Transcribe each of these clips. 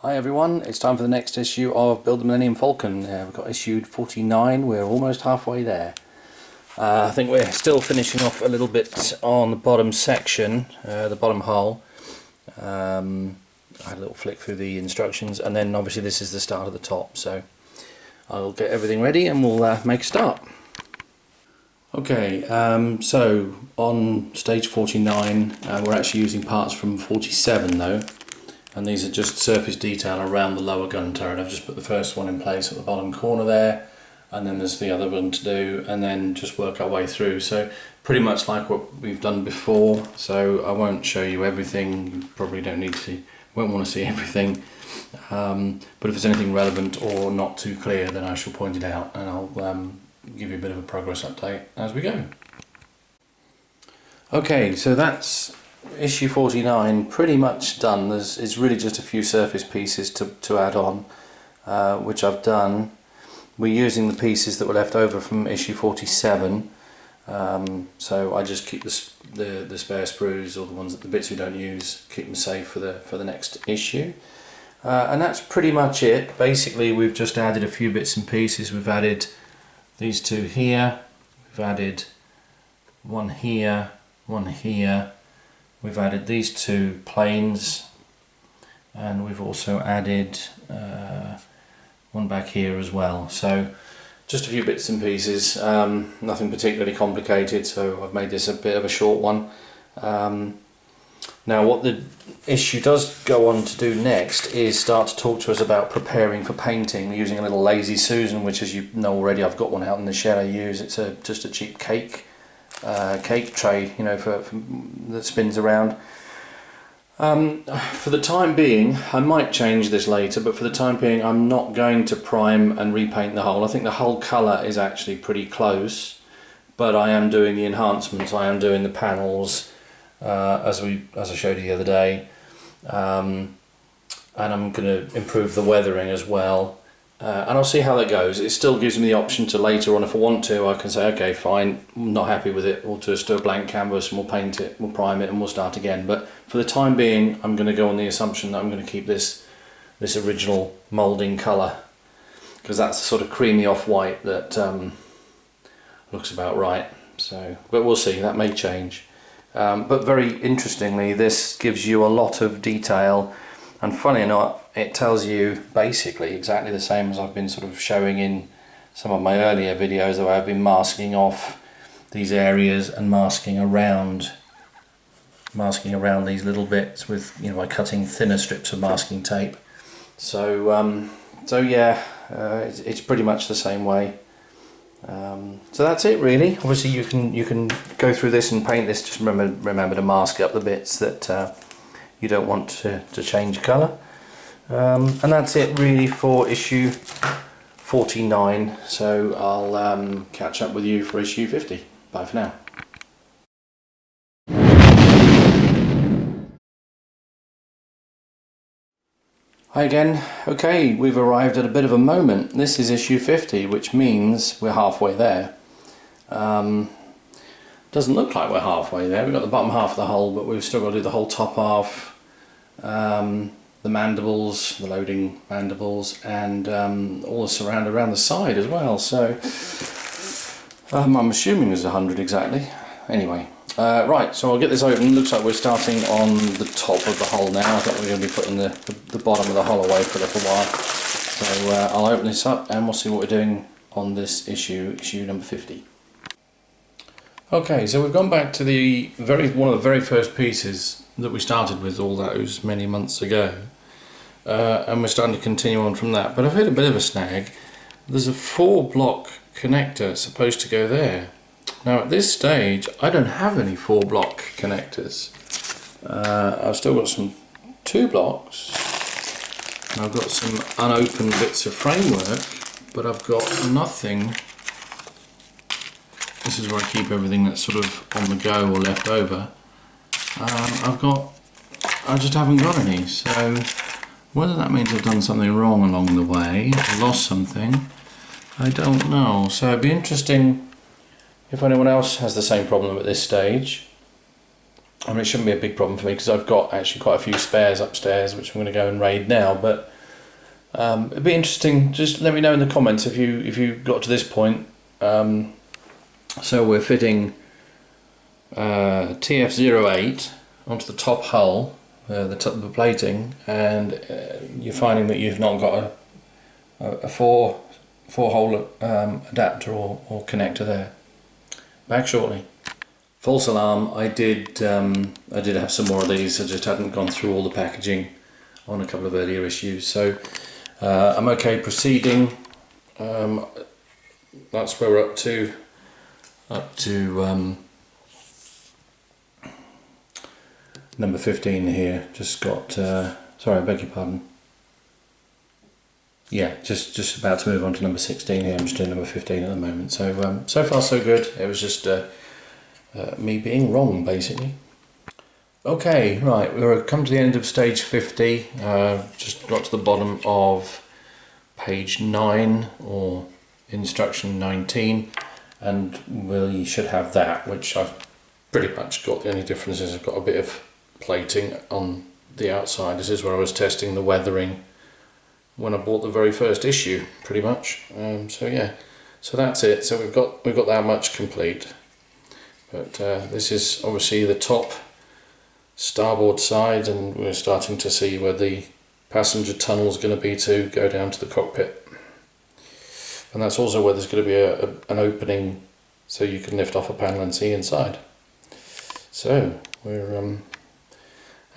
Hi everyone, it's time for the next issue of Build the Millennium Falcon. We've got issue 49, we're almost halfway there. I think we're still finishing off a little bit on the bottom section, the bottom hull. I had a little flick through the instructions, and then obviously this is the start of the top, so I'll get everything ready and we'll make a start. Okay, so on stage 49 we're actually using parts from 47 though. And these are just surface detail around the lower gun turret. I've just put the first one in place at the bottom corner there, and then there's the other one to do, and then just work our way through. So pretty much like what we've done before, so I won't show you everything. You probably don't need to, won't want to see everything, but if there's anything relevant or not too clear, then I shall point it out, and I'll give you a bit of a progress update as we go. Okay, so that's issue 49 pretty much done. It's really just a few surface pieces to add on, which I've done. We're using the pieces that were left over from issue 47, so I just keep the spare sprues, or the bits we don't use, keep them safe for the next issue. And that's pretty much it. Basically we've just added a few bits and pieces. We've added these two here, we've added one here, one here. We've added these two planes, and we've also added one back here as well. So just a few bits and pieces, nothing particularly complicated, so I've made this a bit of a short one. Now what the issue does go on to do next is start to talk to us about preparing for painting. We're using a little Lazy Susan, which, as you know already, I've got one out in the shed I use. It's just a cheap cake tray, you know, for that spins around. For the time being, I might change this later, but for the time being I'm not going to prime and repaint the hull. I think the hull colour is actually pretty close, but I am doing the enhancements, I am doing the panels, as I showed you the other day, and I'm going to improve the weathering as well. And I'll see how that goes. It still gives me the option to later on, if I want to, I can say, okay, fine, I'm not happy with it, we'll just do a blank canvas and we'll paint it, we'll prime it, and we'll start again. But for the time being, I'm going to go on the assumption that I'm going to keep this original moulding colour, because that's the sort of creamy off-white that looks about right. So, but we'll see, that may change. But very interestingly, this gives you a lot of detail. And funny enough, it tells you basically exactly the same as I've been sort of showing in some of my earlier videos, where I've been masking off these areas and masking around these little bits with, you know, by cutting thinner strips of masking tape. So yeah, it's pretty much the same way. So that's it really. Obviously you can go through this and paint this. Just remember to mask up the bits that you don't want to change colour. And that's it really for issue 49, so I'll catch up with you for issue 50. Bye for now. Hi again. Okay, we've arrived at a bit of a moment. This is issue 50, which means we're halfway there. Doesn't look like we're halfway there. We've got the bottom half of the hull, but we've still got to do the whole top half. The mandibles, the loading mandibles, and all the surround around the side as well. So I'm assuming there's 100 exactly. Anyway, right, so I'll get this open. Looks like we're starting on the top of the hull now. I thought we were going to be putting the bottom of the hull away for a little while. So I'll open this up and we'll see what we're doing on this issue number 50. Okay, so we've gone back to one of the very first pieces that we started with all those many months ago, and we're starting to continue on from that. But I've hit a bit of a snag. There's a 4-block connector supposed to go there. Now at this stage I don't have any 4-block connectors. I've still got some 2 blocks, and I've got some unopened bits of framework, but I've got nothing. This is where I keep everything that's sort of on the go or left over. I just haven't got any, so whether that means I've done something wrong along the way, lost something, I don't know. So it'd be interesting if anyone else has the same problem at this stage. I mean, it shouldn't be a big problem for me because I've got actually quite a few spares upstairs which I'm going to go and raid now, but It'd be interesting. Just let me know in the comments if you got to this point. So we're fitting TF08 onto the top hull, the plating, and you're finding that you've not got a four hole adapter or connector there. Back shortly. False alarm. I did have some more of these. I just hadn't gone through all the packaging on a couple of earlier issues. So I'm okay proceeding. That's where we're up to. Number 15 here. Just got. Sorry, I beg your pardon. Yeah, just about to move on to number 16 here. I'm just doing number 15 at the moment. So so far so good. It was just me being wrong, basically. Okay, right, we've come to the end of stage 50. Just got to the bottom of page 9 or instruction 19, and we should have that, which I've pretty much got. The only difference is I've got a bit of plating on the outside. This is where I was testing the weathering when I bought the very first issue, pretty much. So yeah, so that's it. So we've got that much complete. But this is obviously the top starboard side, and we're starting to see where the passenger tunnel is going to be to go down to the cockpit. And that's also where there's going to be an opening so you can lift off a panel and see inside. So we're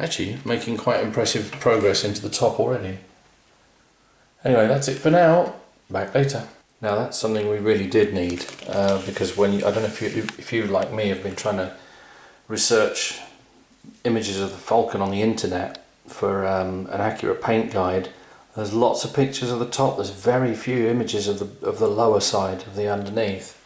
actually making quite impressive progress into the top already. Anyway, that's it for now. Back later. Now that's something we really did need, because when I don't know if you like me have been trying to research images of the Falcon on the internet for an accurate paint guide. There's lots of pictures of the top. There's very few images of the lower side, of the underneath.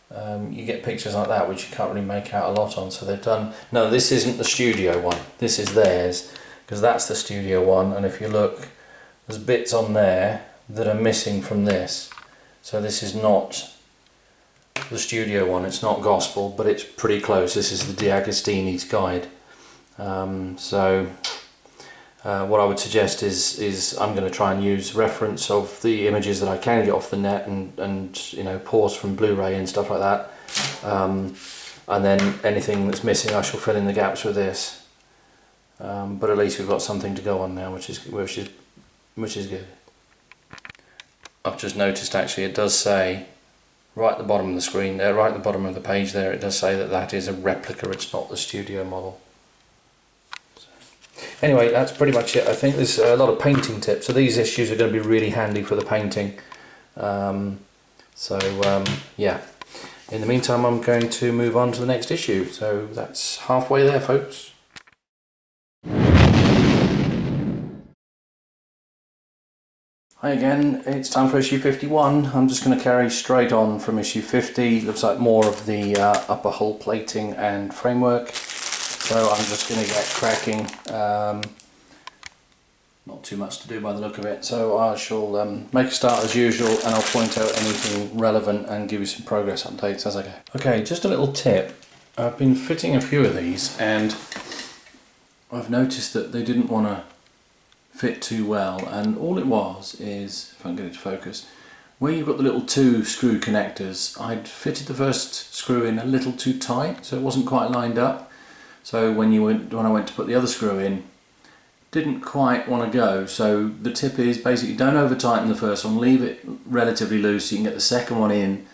You get pictures like that which you can't really make out a lot on. So they've done. No, this isn't the studio one. This is theirs, because that's the studio one. And if you look, there's bits on there that are missing from this. So this is not the studio one, it's not gospel, but it's pretty close. This is the D'Agostini's guide. What I would suggest is I'm going to try and use reference of the images that I can get off the net and you know, pause from Blu-ray and stuff like that. And then anything that's missing I shall fill in the gaps with this. But at least we've got something to go on now, which is good. I've just noticed actually it does say right at the bottom of the screen there, right at the bottom of the page there, it does say that is a replica, it's not the studio model. So, anyway, that's pretty much it. I think there's a lot of painting tips, so these issues are going to be really handy for the painting. Yeah, in the meantime I'm going to move on to the next issue, so that's halfway there, folks. Hi again, it's time for issue 51. I'm just going to carry straight on from issue 50. Looks like more of the upper hull plating and framework. So I'm just going to get cracking. Not too much to do by the look of it. So I shall make a start as usual, and I'll point out anything relevant and give you some progress updates as I go. Okay, just a little tip. I've been fitting a few of these and I've noticed that they didn't want to fit too well, and all it was is, if I can get it to focus, where you've got the little two screw connectors, I'd fitted the first screw in a little too tight, so it wasn't quite lined up. So when I went to put the other screw in, didn't quite want to go. So the tip is basically don't over tighten the first one, leave it relatively loose so you can get the second one in,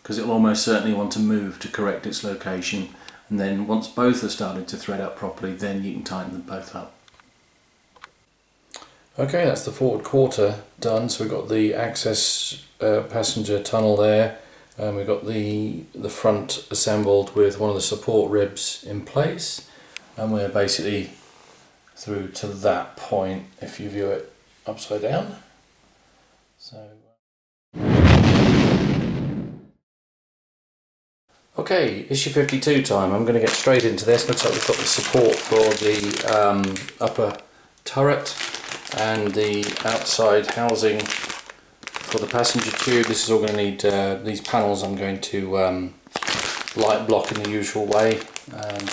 because it'll almost certainly want to move to correct its location, and then once both are started to thread up properly, then you can tighten them both up. Okay, that's the forward quarter done. So we've got the access passenger tunnel there, and we've got the front assembled with one of the support ribs in place, and we're basically through to that point if you view it upside down. So okay, issue 52 time. I'm going to get straight into this. Looks like we've got the support for the upper turret and the outside housing for the passenger tube. This is all going to need these panels. I'm going to light block in the usual way, and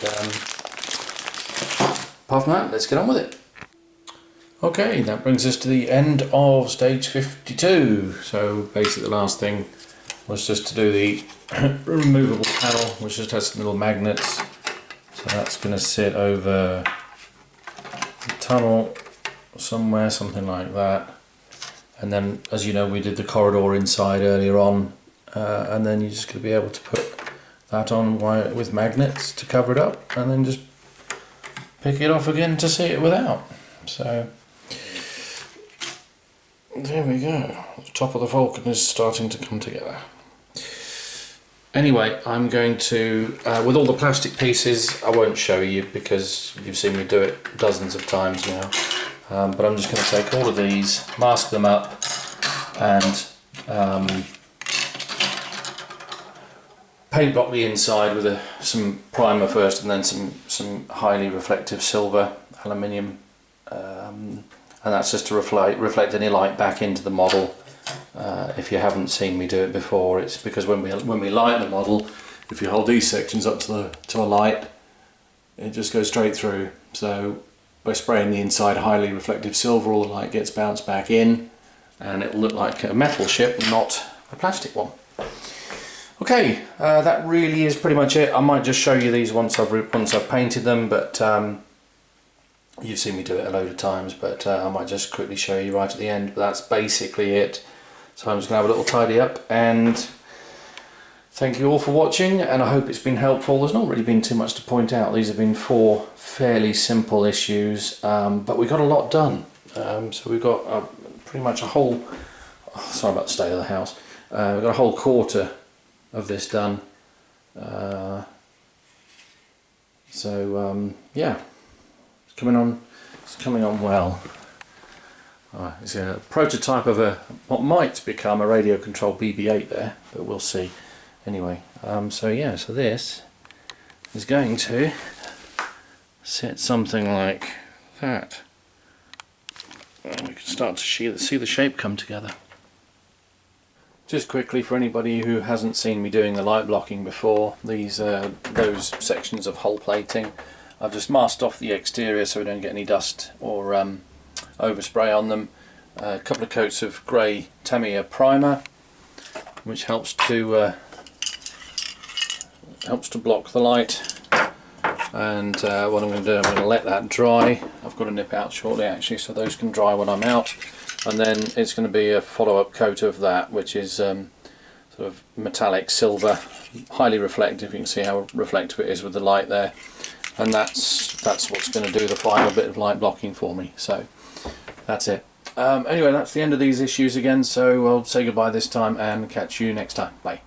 apart from that, let's get on with it. Okay, that brings us to the end of stage 52. So basically the last thing was just to do the removable panel, which just has some little magnets. So that's going to sit over the tunnel somewhere, something like that. And then, as you know, we did the corridor inside earlier on, and then you're just going to be able to put that on with magnets to cover it up, and then just pick it off again to see it without. So there we go. The top of the Falcon is starting to come together. Anyway, I'm going to, with all the plastic pieces, I won't show you because you've seen me do it dozens of times now. But I'm just going to take all of these, mask them up, and paint block the inside with some primer first, and then some highly reflective silver aluminium, and that's just to reflect any light back into the model. If you haven't seen me do it before, it's because when we light the model, if you hold these sections up to a light, it just goes straight through. So by spraying the inside highly reflective silver, all the light gets bounced back in, and it'll look like a metal ship, not a plastic one. Okay, that really is pretty much it. I might just show you these once I've painted them, but you've seen me do it a load of times, but I might just quickly show you right at the end. But that's basically it. So I'm just going to have a little tidy up, and thank you all for watching, and I hope it's been helpful. There's not really been too much to point out. These have been 4 fairly simple issues, but we got a lot done. So we've got pretty much a whole, sorry about the state of the house, we've got a whole quarter of this done. Yeah, it's coming on well. It's a prototype of what might become a radio controlled BB-8 there, but we'll see. Anyway, so yeah, so this is going to sit something like that. And we can start to see the shape come together. Just quickly, for anybody who hasn't seen me doing the light blocking before, those sections of hull plating, I've just masked off the exterior so we don't get any dust or overspray on them. A couple of coats of grey Tamiya primer, which helps to block the light. And what I'm going to do, I'm going to let that dry. I've got to nip out shortly actually, so those can dry when I'm out. And then it's going to be a follow-up coat of that, which is sort of metallic silver, highly reflective. You can see how reflective it is with the light there, and that's what's going to do the final bit of light blocking for me. So that's it. Anyway, that's the end of these issues again, so I'll say goodbye this time and catch you next time. Bye.